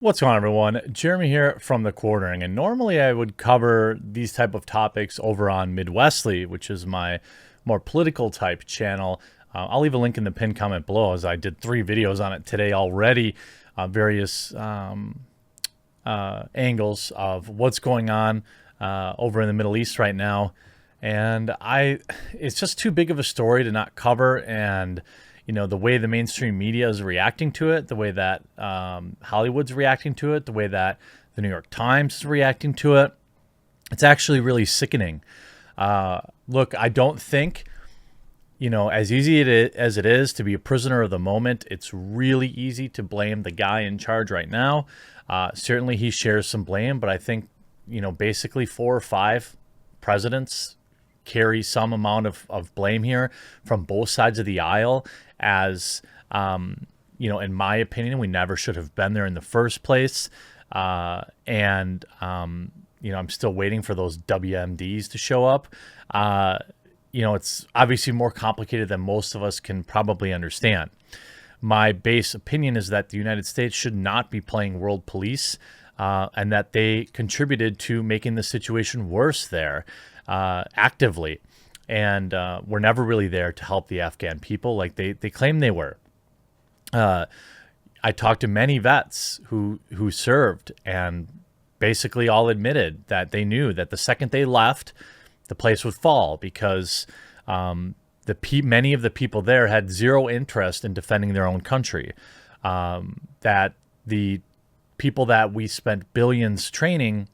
What's going on, everyone? Jeremy here from The Quartering, and normally I would cover these type of topics over on Midwestly, which is my more political type channel. I'll leave a link in the pinned comment below, as I did 3 videos on it today already, various angles of what's going on over in the Middle East right now. And it's just too big of a story to not cover. And the way the mainstream media is reacting to it, the way that Hollywood's reacting to it, the way that the New York Times is reacting to it, it's actually really sickening. Look, I don't think, as easy as it is to be a prisoner of the moment, it's really easy to blame the guy in charge right now. Certainly he shares some blame, but I think, basically 4 or 5 presidents carry some amount of blame here from both sides of the aisle, as in my opinion, we never should have been there in the first place. I'm still waiting for those WMDs to show up. It's obviously more complicated than most of us can probably understand. My base opinion is that the United States should not be playing world police, and that they contributed to making the situation worse there actively. And we're never really there to help the Afghan people like they claim they were. I talked to many vets who served, and basically all admitted that they knew that the second they left, the place would fall, because many of the people there had zero interest in defending their own country. That the people that we spent billions training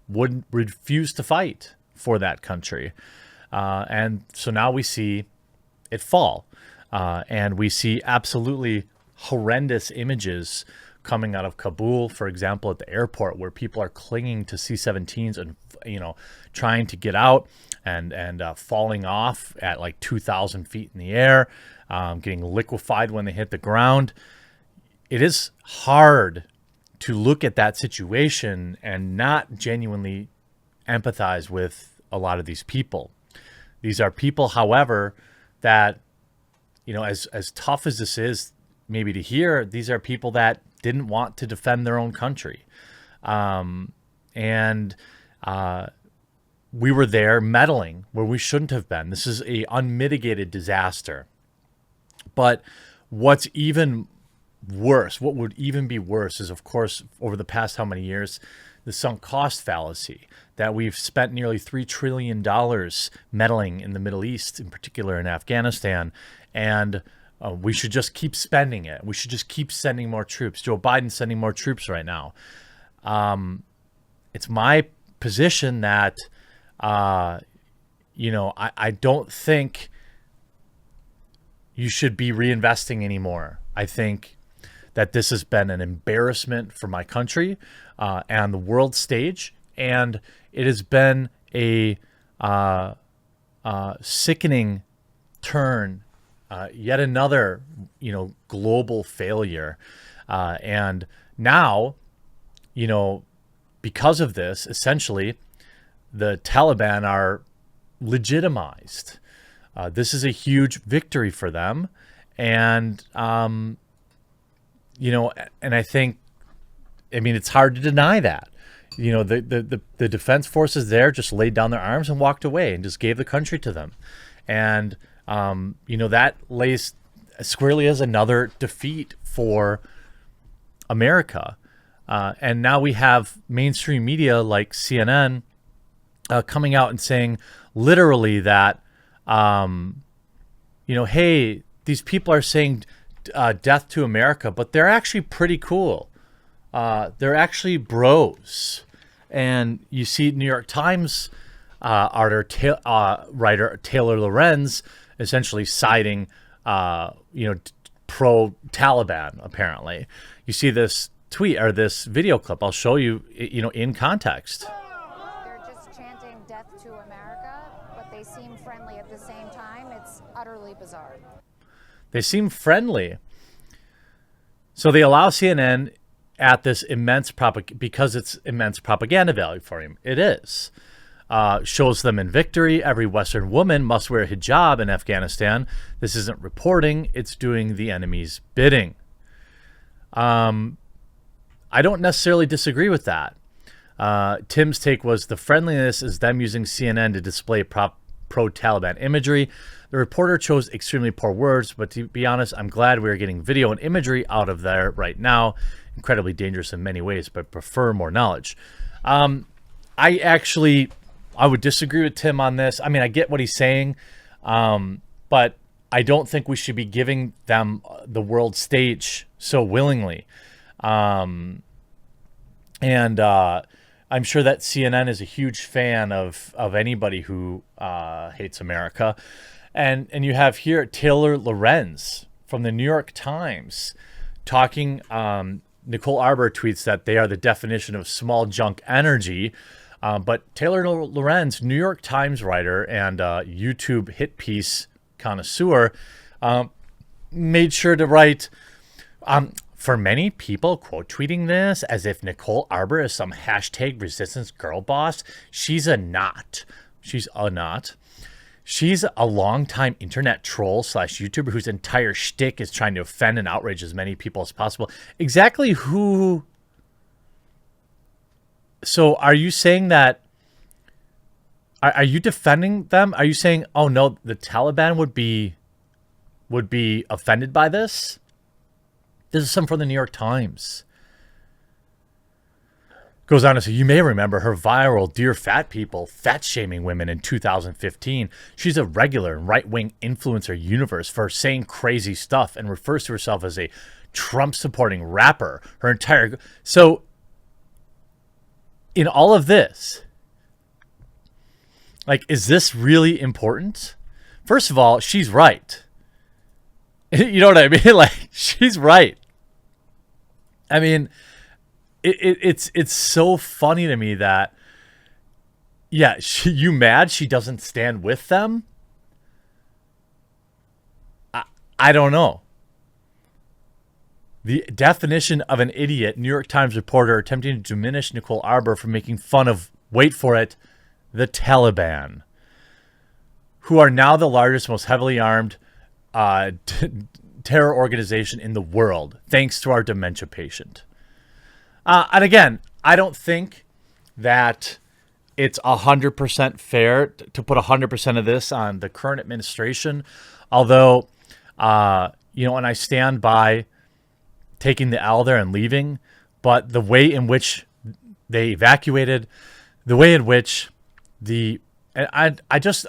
would refuse to fight for that country. And so now we see it fall. And we see absolutely horrendous images coming out of Kabul, for example, at the airport, where people are clinging to C-17s and, trying to get out and falling off at like 2,000 feet in the air, getting liquefied when they hit the ground. It is hard to look at that situation and not genuinely empathize with a lot of these people. These are people, however, that, as tough as this is maybe to hear, these are people that didn't want to defend their own country. We were there meddling where we shouldn't have been. This is a unmitigated disaster. But what's even worse, what would even be worse, is, of course, over the past how many years, the sunk cost fallacy, that we've spent nearly $3 trillion meddling in the Middle East, in particular in Afghanistan, and we should just keep spending it. We should just keep sending more troops. Joe Biden's sending more troops right now. It's my position that, I don't think you should be reinvesting anymore. I think that this has been an embarrassment for my country and the world stage, and it has been a sickening turn, yet another, global failure. And now, because of this, essentially, the Taliban are legitimized. This is a huge victory for them. And, and I think, it's hard to deny that. The defense forces there just laid down their arms and walked away and just gave the country to them. And, that lays squarely as another defeat for America. And now we have mainstream media like CNN coming out and saying literally that, hey, these people are saying death to America, but they're actually pretty cool. They're actually bros. And you see New York Times writer Taylor Lorenz essentially siding, pro-Taliban, apparently. You see this tweet or this video clip. I'll show you, in context. They're just chanting death to America, but they seem friendly at the same time. It's utterly bizarre. They seem friendly. So they allow CNN at this immense because it's immense propaganda value for him. It is. Shows them in victory. Every Western woman must wear a hijab in Afghanistan. This isn't reporting. It's doing the enemy's bidding. I don't necessarily disagree with that. Tim's take was the friendliness is them using CNN to display pro-Taliban imagery. The reporter chose extremely poor words, but to be honest, I'm glad we are getting video and imagery out of there right now. Incredibly dangerous in many ways, but prefer more knowledge. I would disagree with Tim on this. I mean, I get what he's saying, but I don't think we should be giving them the world stage so willingly. And I'm sure that CNN is a huge fan of anybody who hates America. And you have here Taylor Lorenz from the New York Times talking. Nicole Arbour tweets that they are the definition of small junk energy. But Taylor Lorenz, New York Times writer and YouTube hit piece connoisseur, made sure to write, for many people, quote tweeting this as if Nicole Arbour is some hashtag resistance girl boss. She's a not. She's a not. She's a longtime internet troll / YouTuber whose entire shtick is trying to offend and outrage as many people as possible. Exactly who? So are you saying that, are you defending them? Are you saying, oh no, the Taliban would be offended by this? This is something from the New York Times. Goes on to say, you may remember her viral Dear Fat People fat shaming women in 2015. She's a regular right-wing influencer universe for saying crazy stuff and refers to herself as a Trump supporting rapper. Her entire, so in all of this, like, is this really important? First of all, she's right. You know what I mean? Like, she's right. I mean, it's so funny to me that, yeah, you mad she doesn't stand with them? I don't know. The definition of an idiot, New York Times reporter attempting to diminish Nicole Arbour for making fun of, wait for it, the Taliban, who are now the largest, most heavily armed terror organization in the world, thanks to our dementia patient. And again, I don't think that it's 100% fair to put 100% of this on the current administration, although, and I stand by taking the L there and leaving, but the way in which they evacuated, the way in which I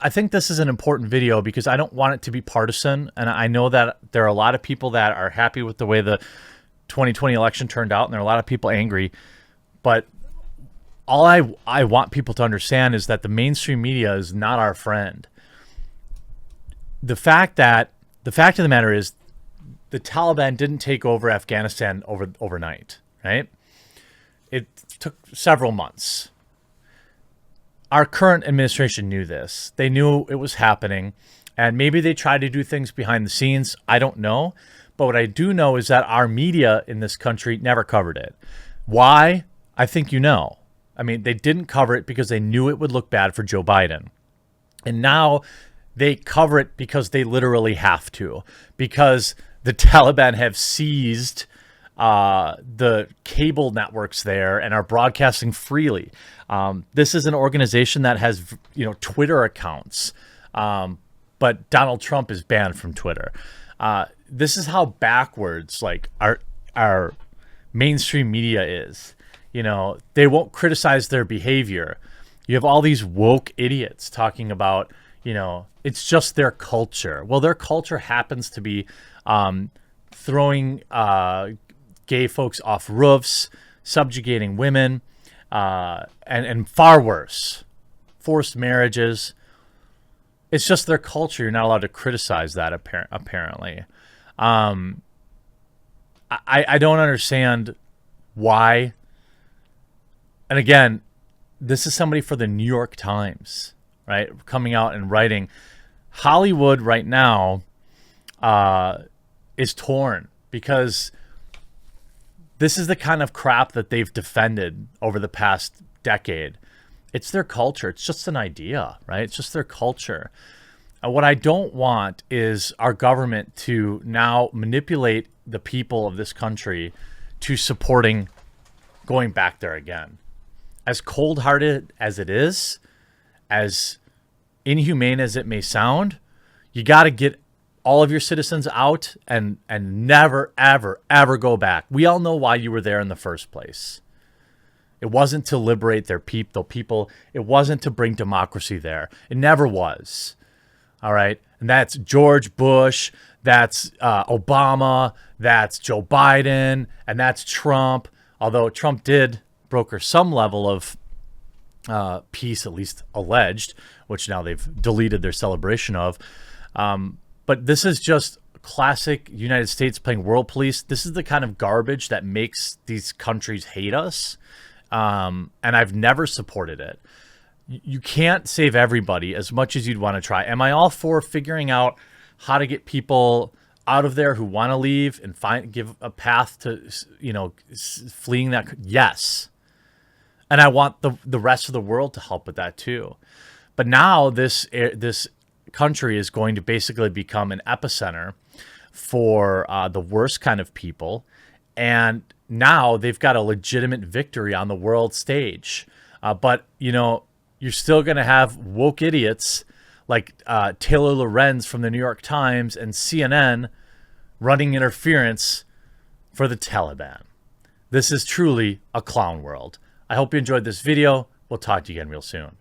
think this is an important video because I don't want it to be partisan. And I know that there are a lot of people that are happy with the way the 2020 election turned out, and there are a lot of people angry. But all I want people to understand is that the mainstream media is not our friend. The fact of the matter is the Taliban didn't take over Afghanistan overnight, right? It took several months. Our current administration knew this. They knew it was happening, and maybe they tried to do things behind the scenes. I don't know. But what I do know is that our media in this country never covered it. Why? I think you know. I mean, they didn't cover it because they knew it would look bad for Joe Biden. And now they cover it because they literally have to. Because the Taliban have seized the cable networks there and are broadcasting freely. This is an organization that has, Twitter accounts, but Donald Trump is banned from Twitter. This is how backwards like our mainstream media is. They won't criticize their behavior. You have all these woke idiots talking about, it's just their culture. Well, their culture happens to be throwing gay folks off roofs, subjugating women, and far worse, forced marriages. It's just their culture. You're not allowed to criticize that, apparently. I don't understand why. And again, this is somebody for the New York Times, right? Coming out and writing. Hollywood right now is torn because this is the kind of crap that they've defended over the past decade. It's their culture. It's just an idea, right? It's just their culture. What I don't want is our government to now manipulate the people of this country to supporting going back there again. As cold-hearted as it is, as inhumane as it may sound, you got to get all of your citizens out and never, ever, ever go back. We all know why you were there in the first place. It wasn't to liberate their people. It wasn't to bring democracy there. It never was. All right. And that's George Bush. That's Obama. That's Joe Biden. And that's Trump. Although Trump did broker some level of peace, at least alleged, which now they've deleted their celebration of. But this is just classic United States playing world police. This is the kind of garbage that makes these countries hate us. And I've never supported it. You can't save everybody as much as you'd want to try. Am I all for figuring out how to get people out of there who want to leave and give a path to, fleeing that? Yes. And I want the rest of the world to help with that too. But now this country is going to basically become an epicenter for the worst kind of people. And now they've got a legitimate victory on the world stage. But, you're still going to have woke idiots like Taylor Lorenz from the New York Times and CNN running interference for the Taliban. This is truly a clown world. I hope you enjoyed this video. We'll talk to you again real soon.